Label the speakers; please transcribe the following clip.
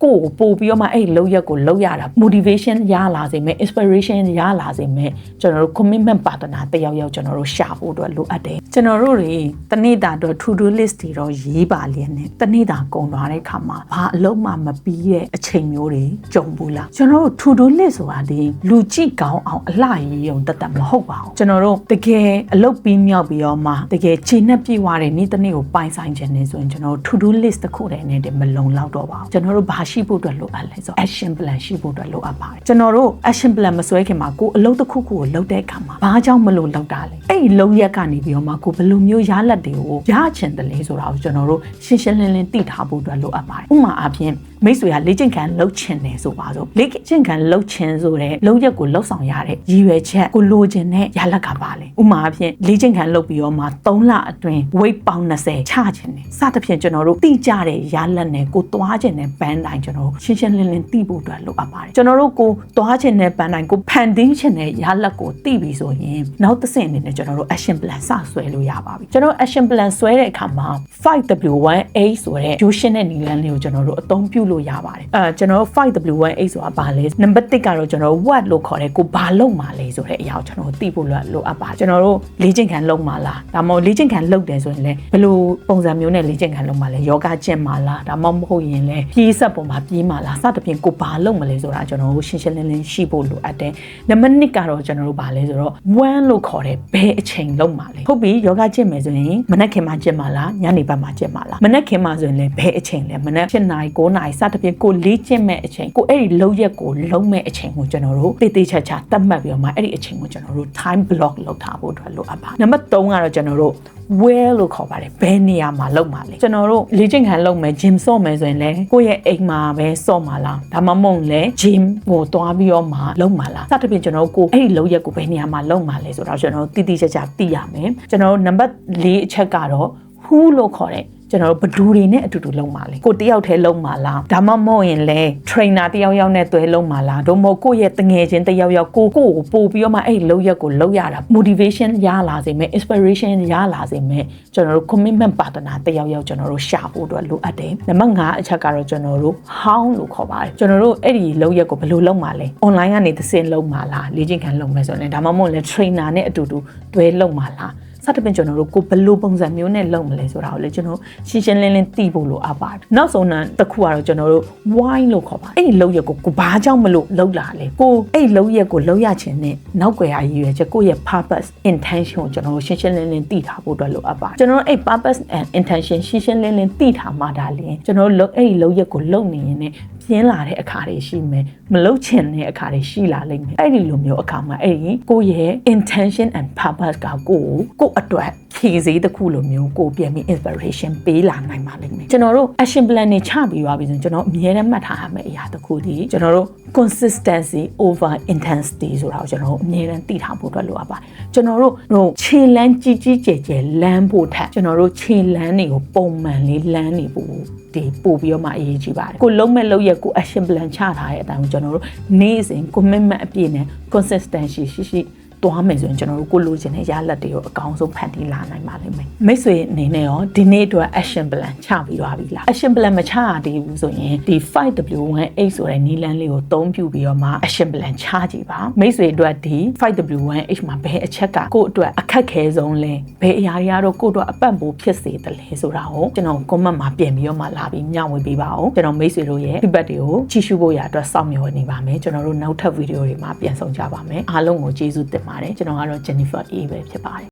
Speaker 1: ကိုပို့ပြီးတော့မှအဲ့လောက်ရက်ကိုလောက်ရတာ motivation ရလာစေမယ် inspiration ရလာစေမယ်ကျွန်တော်တို့ commitment partner တယောက်ယောက်ကျွန်တော်တို့ရှာဖို့အတွက်လိုအပ်တယ်ကျွန်တော်တို့တွေတနေ့တာတော့ to do list တွေတော့ရေးပါလျက်နဲ့တနေ့တာကုန်သွားတဲ့ခါမှာဘာအလုံးမှမပြီးတဲ့အချိန်မျိုးတွေကြုံဘူးလားကျွန်တော်တို့ to do list ဆိုတာဒီလူကြည့်ကောင်းအောင်အလှရေးရုံတတ်မဟုတ်ပါဘူးကျွန်တော်တို့တကယ်အလုပ်ပြီးမြောက်ပြီးတော့မှတကယ်ခြေနဲ့ပြေးသွားတဲ့နေ့တစ်နေ့ကိုပိုင်ဆိုင်ခြင်းနေဆိုရင်ကျွန်တော်တို့ to do list တစ်ခုတည်းနဲ့မလုံလောက်တော့ပါဘူးကျွန်တော်တို့ဘာရှိဖို့အတွက်လိုအပ်လဲဆို action plan ရှိဖို့အတွက်လိုအပ်ပါတယ်ကျွန်တော်တို့ action plan မဆွဲခင်မှာကိုအလုပ်တစ်ခုခုကိုလုပ်တဲ့အခါမှာဘာကြောင့်မလို့လုပ်တာလဲအဲ့ဒီလုပ်ရက်ကနေပြီးတော့မှကိုဘယ်လိုမျိုးရလဒ်တွေကိုရချင်တယ်လဲဆိုတာကိုကျွန်တော်တို့ရှင်းရှင်းလင်းလင်းသိထားဖို့အတွက်လိုအပ်ပါတယ်ဥပမာအားဖြင့်မိတ်ဆွေကလေ့ကျင့်ခန်းလုပ်ချင်တယ်ဆိုပါစို့လေ့ကျင့်ခန်းလုပ်ချင်ဆိုတဲ့လုပ်ရက်ကိုလှုပ်ဆောင်ရတဲ့ရည်ရွယ်ချက်ကိုလိုချင်တဲ့ရလဒ်ကပါလေဥပမာအားဖြင့်လေ့ကျင့်ခန်းလုပ်ပြီးတော့မှ3လအတွင်း weight ပေါင်း20ချချင်တယ်စသဖြင့်ကျွန်တော်တို့သိကြတဲ့ရလဒ်နဲ့ကိုသွားချင်တဲ့ဘန်းတိုင်းကျွန်တော်တို့ရှင်းရှင်းလင်းလင်းသိဖို့အတွက်လိုအပ်ပါတယ်ကျွန်တော်တို့ကိုသွားချင်တဲ့ဘန်းတိုင်းကိုဖန်တီးချင်တဲ့ရလဒ်ကိုသိပြီဆိုရင်နောက်တစ်ဆင့်အနေနဲ့ကျွန်တော်တို့ action plan စဆွဲလို့ရပါပြီကျွန်တော် action plan ဆွဲတဲ့အခါမှာ 5W1A ဆိုတဲ့ Fusion တဲ့နည်းလမ်းလေးကိုကျွန်တော်တို့အသုံးပြုလို့ရပါတယ်ကျွန်တော် 5W1A ဆိုတာဘာလဲနံပါတ်1ကတော့ကျွန်တော် what လို့ခေါ်တယ်ကိုဘာလုပ်မှာလဲဆိုတဲ့အရာကိုကျွန်တော်သိဖို့လိုအပ်ပါတယ်ကျွန်တော်တို့လေ့ကျင့်ခန်းလုပ်မှာလားဒါမှမဟုတ်လေ့ကျင့်ခန်းလုပ်တယ်ဆိုရင်လည်းဘယ်လိုပုံစံမျိုးနဲ့လေ့ကျင့်ခန်းလုပ်မှာလဲယောဂကျင့်မှာလားဒါမှမဟုတ်ရင်လည်းပြေးဆက်ပုံမှာပြေးမှာလားစသဖြင့်ကိုဘာလုပ်မလဲဆိုတာကျွန်တော်တို့ရှင်းရှင်းလင်းလင်းရှိဖို့လိုအပ်တယ်နံပါတ်2ကတော့ကျွန်တော်တို့ဘာလဲဆိုတော့ one လို့ခေါ်တယ်ဘယ်အချိန်လုပ်မှာလဲဟုတ်ပြီယောဂကျင့်မယ်ဆိုရင်မနက်ခင်မှာကျင့်မှာလားညနေဘက်မှာကျင့်မှာလားမနက်ခင်မှာဆိုရင်လည်းဘယ်အချိန်လဲမနက်7 နာရီ9 နာရီစသဖြင့်ကိုလေ့ကျင့်မဲ့အချိန်ကိုအဲ့ဒီလုပ်ရက်ကိုလုံးမဲ့အချိန်ကိုကျွန်တော်တို့တေးချာချာသတ်မှတ်ပြီးတော့မှအဲ့ဒီအချိန်ကိုကျွန်တော်တို့ time block လုပ်ထားဖို့အတွက်လိုအပ်ပါနံပါတ်3ကတော့ကျွန်တော်တို့ where လို့ခေါ်ပါတယ်ဘယ်နေရာမှာလုပ်မှာလဲကျွန်တော်တို့လေ့ကျင့်ခန်းလုပ်မယ် gym ဆော့မယ်ဆိုရင်လည်းကိုယ့်ရဲ့အိမ်မှာပဲဆော့မှာလားဒါမှမဟုတ်လည်း gym ကိုတွားပြီးတော့မှလုပ်မှာလားစသဖြင့်ကျွန်တော်တို့ကိုအဲ့ဒီလုပ်ရက်ကိုဘယ်နေရာမှာလုပ်မှာလဲဆိုတော့ကျွန်တော်တို့တိတိကျကျသိရမယ်ကျွန်တော်တို့နံပါတ်4အချက်ကတော့ who လို့ခေါ်တဲ့ကျွန်တော်တို့ဘဒူတွေနဲ့အတူတူလုပ်မှာလေကိုတယောက်တည်းလုပ်မှာလားဒါမှမဟုတ်ရင်လည်း trainer တယောက်ယောက်နဲ့တွဲလုပ်မှာလားဒါမှမဟုတ်ကိုယ့်ရဲ့တငယ်ချင်းတယောက်ယောက်ကိုပို့ပြီးတော့မှအဲ့လုပ်ရက်ကိုလုပ်ရတာ motivation ရလာစေမယ် inspiration ရလာစေမယ်ကျွန်တော်တို့ commitment partner တယောက်ယောက်ကျွန်တော်တို့ရှာဖို့အတွက်လိုအပ်တယ်နံပါတ်5အချက်ကတော့ကျွန်တော်တို့ how လို့ခေါ်ပါတယ်ကျွန်တော်တို့အဲ့ဒီလုပ်ရက်ကိုဘယ်လိုလုပ်မှာလဲ online ကနေသင်လုပ်မှာလားလေ့ကျင့်ခန်းလုပ်မယ်ဆိုရင်ဒါမှမဟုတ်လည်း trainer နဲ့အတူတူတွဲလုပ်မှာလားစသဖြင့်ကျွန်တော်တို့ကိုဘယ်လိုပုံစံမျိုးနဲ့လုပ်မလဲဆိုတာကိုလည်းကျွန်တော်ရှင်းရှင်းလင်းလင်းသိဖို့လိုအပ်ပါတယ်နောက်ဆုံးတစ်ခုကတော့ကျွန်တော်တို့ why လို့ခေါ်ပါတယ်အဲ့ဒီလုပ်ရက်ကိုဘာကြောင့်မလို့လုပ်လာလဲကိုအဲ့ဒီလုပ်ရက်ကိုလုပ်ရခြင်းနဲ့နောက်ွယ်ရာရည်ရွယ်ချက်ကိုယ့်ရဲ့ purpose intention ကိုကျွန်တော်ရှင်းရှင်းလင်းလင်းသိထားဖို့အတွက်လိုအပ်ပါတယ်ကျွန်တော်အဲ့ purpose and intention ရှင်းရှင်းလင်းလင်းသိထားမှဒါလည်းကျွန်တော်တို့အဲ့ဒီလုပ်ရက်ကိုလုပ်နေရင်လည်းပြင်းလာတဲ့အခါတွေရှိမယ်မလုပ်ချင်တဲ့အခါတွေရှိလာလိမ့်မယ်အဲ့ဒီလိုမျိုးအခါမှာအဲ့ဒီကိုယ့်ရဲ့ intention and purpose ကကိုအတွက်ဖြည့်စည်းတစ်ခုလိုမျိုးကိုပြန်ပြီး inspiration ပေးလာနိုင်ပါလိမ့်မယ်ကျွန်တော်တို့ action plan တွေချပြီးသွားပြီဆိုရင်ကျွန်တော်အမြဲတမ်းမှတ်ထားရမယ့်အရာတစ်ခုဒီကျွန်တော်တို့ consistency over intensity ဆိုတာကိုကျွန်တော်တို့အမြဲတမ်းသိထားဖို့အတွက်လိုအပ်ပါတယ်ကျွန်တော်တို့ခြေလမ်းကြီးကြီးကျယ်ကျယ်လမ်းဖို့ထက်ကျွန်တော်တို့ခြေလမ်းတွေကိုပုံမှန်လေးလမ်းနေဖို့ဒီပို့ပြီးတော့မှအရေးကြီးပါတယ်ကိုလုံးမဲ့လုပ်ရက်ကို action plan ချထားတဲ့အတိုင်းကျွန်တော်တို့နေ့စဉ် commitment အပြည့်နဲ့ consistency ရှိသွားမယ်ဆိုရင်ကျွန်တော်တို့ကိုလိုချင်တဲ့ရလဒ်တွေကိုအကောင်းဆုံးဖန်တီးလာနိုင်ပါလိမ့်မယ်မိတ်ဆွေအနေနဲ့ရောဒီနေ့အတွက် action plan ချပြီးသွားပြီလား action plan မချရသေးဘူးဆိုရင်ဒီ 5W1A ဆိုတဲ့နည်းလမ်းလေးကိုသုံးပြုပြီးတော့မှ action plan ချကြည့်ပါမိတ်ဆွေအတွက်ဒီ 5W1H မှာဘယ်အချက်ကကိုယ့်အတွက်အခက်ခဲဆုံးလဲဘယ်အရာတွေကတော့ကိုယ့်အတွက်အပတ်ပိုးဖြစ်စေတယ်လဲဆိုတာကိုကျွန်တော် comment မှာပြင်ပြီးတော့မှလာပြီးမျှဝေပေးပါဦးကျွန်တော်မိတ်ဆွေတို့ရဲ့ feedback တွေကိုကြည့်ရှုဖို့ရအတွက်စောင့်မျှော်နေပါမယ်ကျွန်တော်တို့နောက်ထပ်ဗီဒီယိုတွေမှာပြန်ဆောင်ကြပါမယ်အားလုံးကိုကျေးဇူးတင်ပါတယ်ကျွန်တော်ကတော့ Jennifer A ပဲဖြစ်ပါတယ်